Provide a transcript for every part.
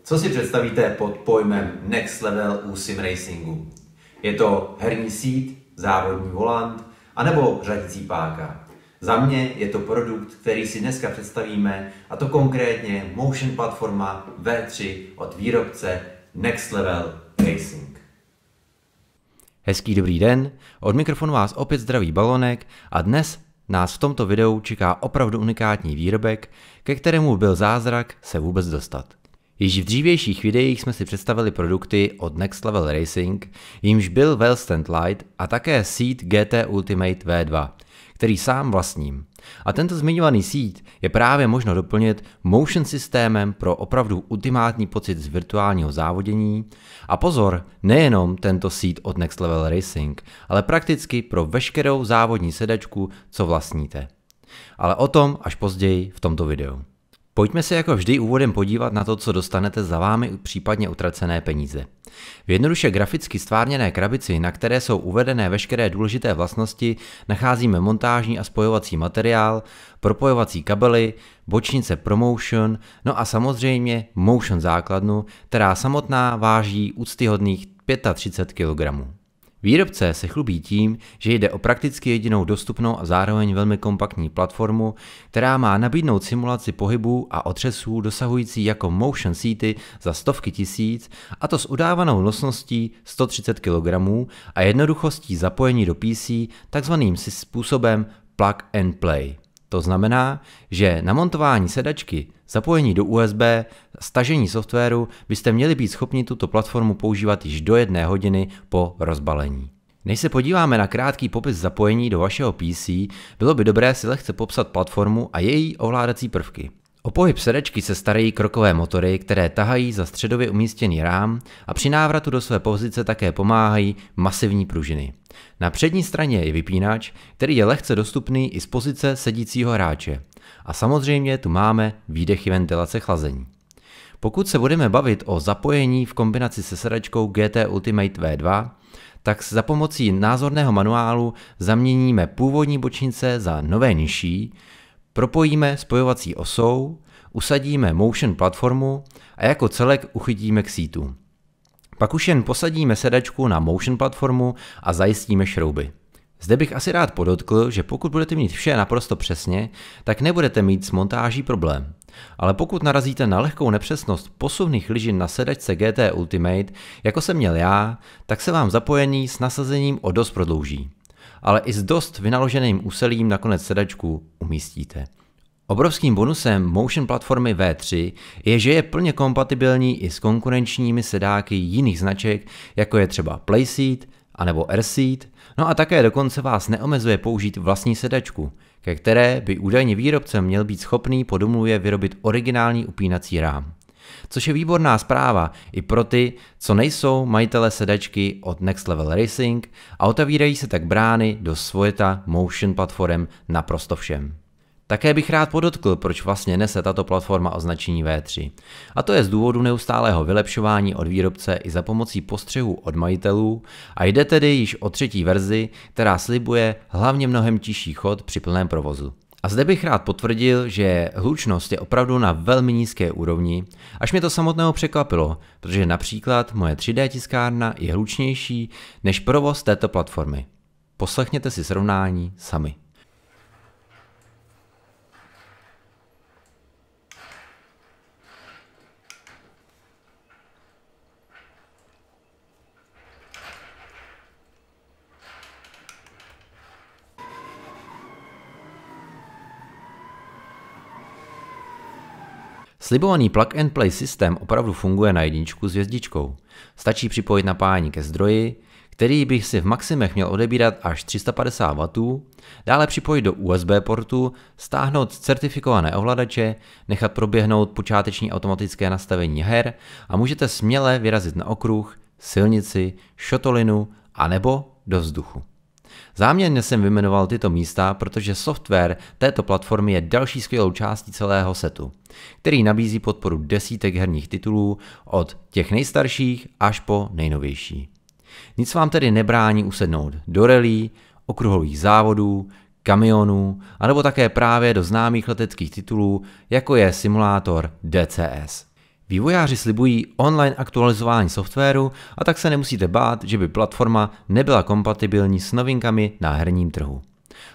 Co si představíte pod pojmem Next Level u sim racingu? Je to herní síť, závodní volant, anebo řadicí páka? Za mě je to produkt, který si dneska představíme, a to konkrétně motion platforma V3 od výrobce Next Level Racing. Hezký dobrý den, od mikrofonu vás opět zdraví Balonek a dnes nás v tomto videu čeká opravdu unikátní výrobek, ke kterému byl zázrak se vůbec dostat. Již v dřívějších videích jsme si představili produkty od Next Level Racing, jimž byl Wellstand Light a také síť GT Ultimate V2, který sám vlastním. A tento zmiňovaný síť je právě možno doplnit motion systémem pro opravdu ultimátní pocit z virtuálního závodění. A pozor, nejenom tento síť od Next Level Racing, ale prakticky pro veškerou závodní sedačku, co vlastníte. Ale o tom až později v tomto videu. Pojďme se jako vždy úvodem podívat na to, co dostanete za vámi případně utracené peníze. V jednoduše graficky stvárněné krabici, na které jsou uvedené veškeré důležité vlastnosti, nacházíme montážní a spojovací materiál, propojovací kabely, bočnice ProMotion, no a samozřejmě motion základnu, která samotná váží úctyhodných 35 kg. Výrobce se chlubí tím, že jde o prakticky jedinou dostupnou a zároveň velmi kompaktní platformu, která má nabídnout simulaci pohybů a otřesů dosahující jako motion seaty za stovky tisíc, a to s udávanou nosností 130 kg a jednoduchostí zapojení do PC takzvaným způsobem plug and play. To znamená, že na montování sedačky, zapojení do USB, stažení softwaru byste měli být schopni tuto platformu používat již do 1 hodiny po rozbalení. Než se podíváme na krátký popis zapojení do vašeho PC, bylo by dobré si lehce popsat platformu a její ovládací prvky. O pohyb sedačky se starají krokové motory, které tahají za středově umístěný rám a při návratu do své pozice také pomáhají masivní pružiny. Na přední straně je vypínač, který je lehce dostupný i z pozice sedícího hráče. A samozřejmě tu máme výdechy ventilace chlazení. Pokud se budeme bavit o zapojení v kombinaci se sedačkou GT Ultimate V2, tak za pomocí názorného manuálu zaměníme původní bočnice za nové nižší, propojíme spojovací osou, usadíme motion platformu a jako celek uchytíme k sítu. Pak už jen posadíme sedačku na motion platformu a zajistíme šrouby. Zde bych asi rád podotkl, že pokud budete mít vše naprosto přesně, tak nebudete mít s montáží problém. Ale pokud narazíte na lehkou nepřesnost posuvných ližin na sedačce GT Ultimate, jako jsem měl já, tak se vám zapojení s nasazením o dost prodlouží. Ale i s dost vynaloženým úsilím nakonec sedačku umístíte. Obrovským bonusem motion platformy V3 je, že je plně kompatibilní i s konkurenčními sedáky jiných značek, jako je třeba Playseat anebo Airseat, no a také dokonce vás neomezuje použít vlastní sedačku, ke které by údajně výrobce měl být schopný po domluvě vyrobit originální upínací rám. Což je výborná zpráva i pro ty, co nejsou majitele sedačky od Next Level Racing a otevírají se tak brány do světa motion platform naprosto všem. Také bych rád podotkl, proč vlastně nese tato platforma označení V3. A to je z důvodu neustálého vylepšování od výrobce i za pomocí postřehů od majitelů a jde tedy již o 3. verzi, která slibuje hlavně mnohem tižší chod při plném provozu. A zde bych rád potvrdil, že hlučnost je opravdu na velmi nízké úrovni, až mě to samotného překvapilo, protože například moje 3D tiskárna je hlučnější než provoz této platformy. Poslechněte si srovnání sami. Slibovaný plug and play systém opravdu funguje na jedničku s hvězdičkou. Stačí připojit napájení ke zdroji, který by si v maximech měl odebírat až 350 W, dále připojit do USB portu, stáhnout certifikované ovladače, nechat proběhnout počáteční automatické nastavení her a můžete směle vyrazit na okruh, silnici, šotolinu a nebo do vzduchu. Záměrně jsem vyjmenoval tyto místa, protože software této platformy je další skvělou částí celého setu, který nabízí podporu desítek herních titulů od těch nejstarších až po nejnovější. Nic vám tedy nebrání usednout do rally, okruhových závodů, kamionů, anebo také právě do známých leteckých titulů, jako je simulátor DCS. Vývojáři slibují online aktualizování softwaru a tak se nemusíte bát, že by platforma nebyla kompatibilní s novinkami na herním trhu.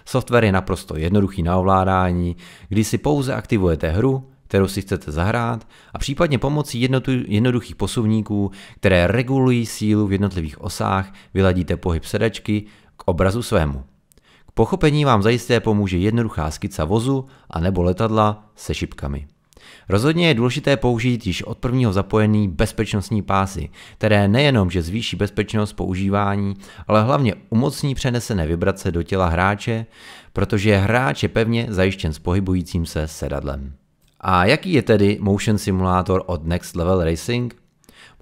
Software je naprosto jednoduchý na ovládání, kdy si pouze aktivujete hru, kterou si chcete zahrát a případně pomocí jednoduchých posuvníků, které regulují sílu v jednotlivých osách, vyladíte pohyb sedačky k obrazu svému. K pochopení vám zajisté pomůže jednoduchá skica vozu a nebo letadla se šipkami. Rozhodně je důležité použít již od prvního zapojený bezpečnostní pásy, které nejenom, že zvýší bezpečnost používání, ale hlavně umocní přenesené vibrace do těla hráče, protože hráč je pevně zajištěn s pohybujícím se sedadlem. A jaký je tedy Motion simulátor od Next Level Racing?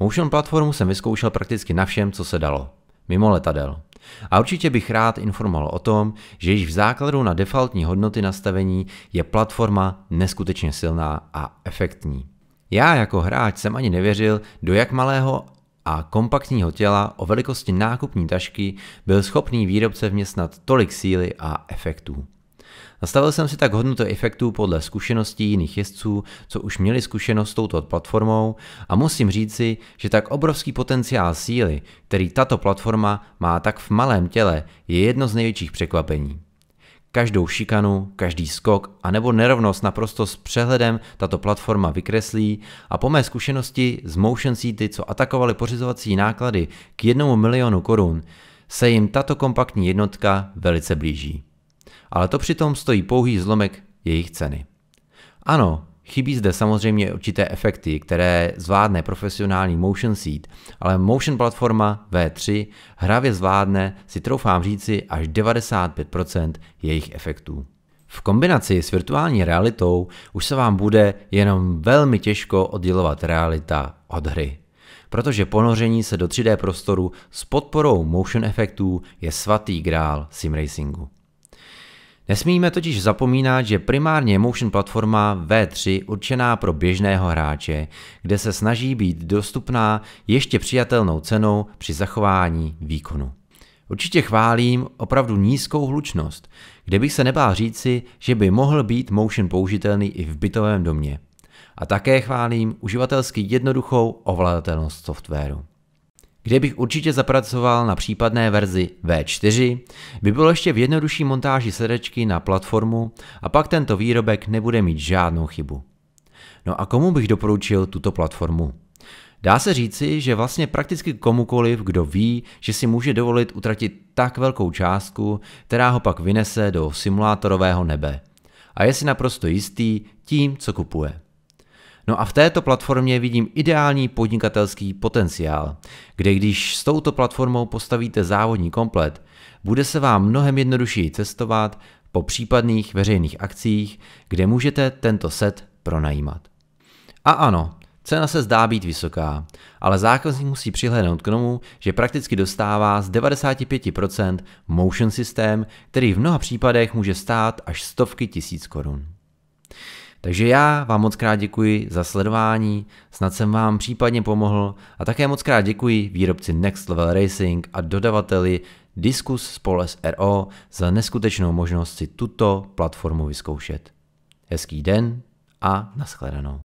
Motion platformu jsem vyzkoušel prakticky na všem, co se dalo, mimo letadel. A určitě bych rád informoval o tom, že již v základu na defaultní hodnoty nastavení je platforma neskutečně silná a efektní. Já jako hráč jsem ani nevěřil, do jak malého a kompaktního těla o velikosti nákupní tašky byl schopný výrobce vměstnat tolik síly a efektů. Nastavil jsem si tak hodnotu efektů podle zkušeností jiných jezdců, co už měli zkušenost s touto platformou a musím říci, že tak obrovský potenciál síly, který tato platforma má tak v malém těle, je jedno z největších překvapení. Každou šikanu, každý skok a nebo nerovnost naprosto s přehledem tato platforma vykreslí a po mé zkušenosti z Motion Seaty, co atakovaly pořizovací náklady k 1 milionu korun, se jim tato kompaktní jednotka velice blíží. Ale to přitom stojí pouhý zlomek jejich ceny. Ano, chybí zde samozřejmě určité efekty, které zvládne profesionální Motion Seat, ale Motion platforma V3 hravě zvládne, si troufám říci, až 95% jejich efektů. V kombinaci s virtuální realitou už se vám bude jenom velmi těžko oddělovat realita od hry, protože ponoření se do 3D prostoru s podporou motion efektů je svatý grál simracingu. Nesmíme totiž zapomínat, že primárně je Motion platforma V3 určená pro běžného hráče, kde se snaží být dostupná ještě přijatelnou cenou při zachování výkonu. Určitě chválím opravdu nízkou hlučnost, kde bych se nebál říci, že by mohl být Motion použitelný i v bytovém domě. A také chválím uživatelsky jednoduchou ovladatelnost softwaru. Kde bych určitě zapracoval na případné verzi V4, by bylo ještě v jednodušší montáži sedačky na platformu a pak tento výrobek nebude mít žádnou chybu. No a komu bych doporučil tuto platformu? Dá se říci, že vlastně prakticky komukoliv, kdo ví, že si může dovolit utratit tak velkou částku, která ho pak vynese do simulátorového nebe. A je si naprosto jistý tím, co kupuje. No a v této platformě vidím ideální podnikatelský potenciál, kde když s touto platformou postavíte závodní komplet, bude se vám mnohem jednodušeji cestovat po případných veřejných akcích, kde můžete tento set pronajímat. A ano, cena se zdá být vysoká, ale zákazník musí přihlédnout k tomu, že prakticky dostává z 95% motion systém, který v mnoha případech může stát až stovky tisíc korun. Takže já vám moc krát děkuji za sledování, snad jsem vám případně pomohl a také moc krát děkuji výrobci Next Level Racing a dodavateli Discus Spoles RO za neskutečnou možnost si tuto platformu vyzkoušet. Hezký den a nashledanou.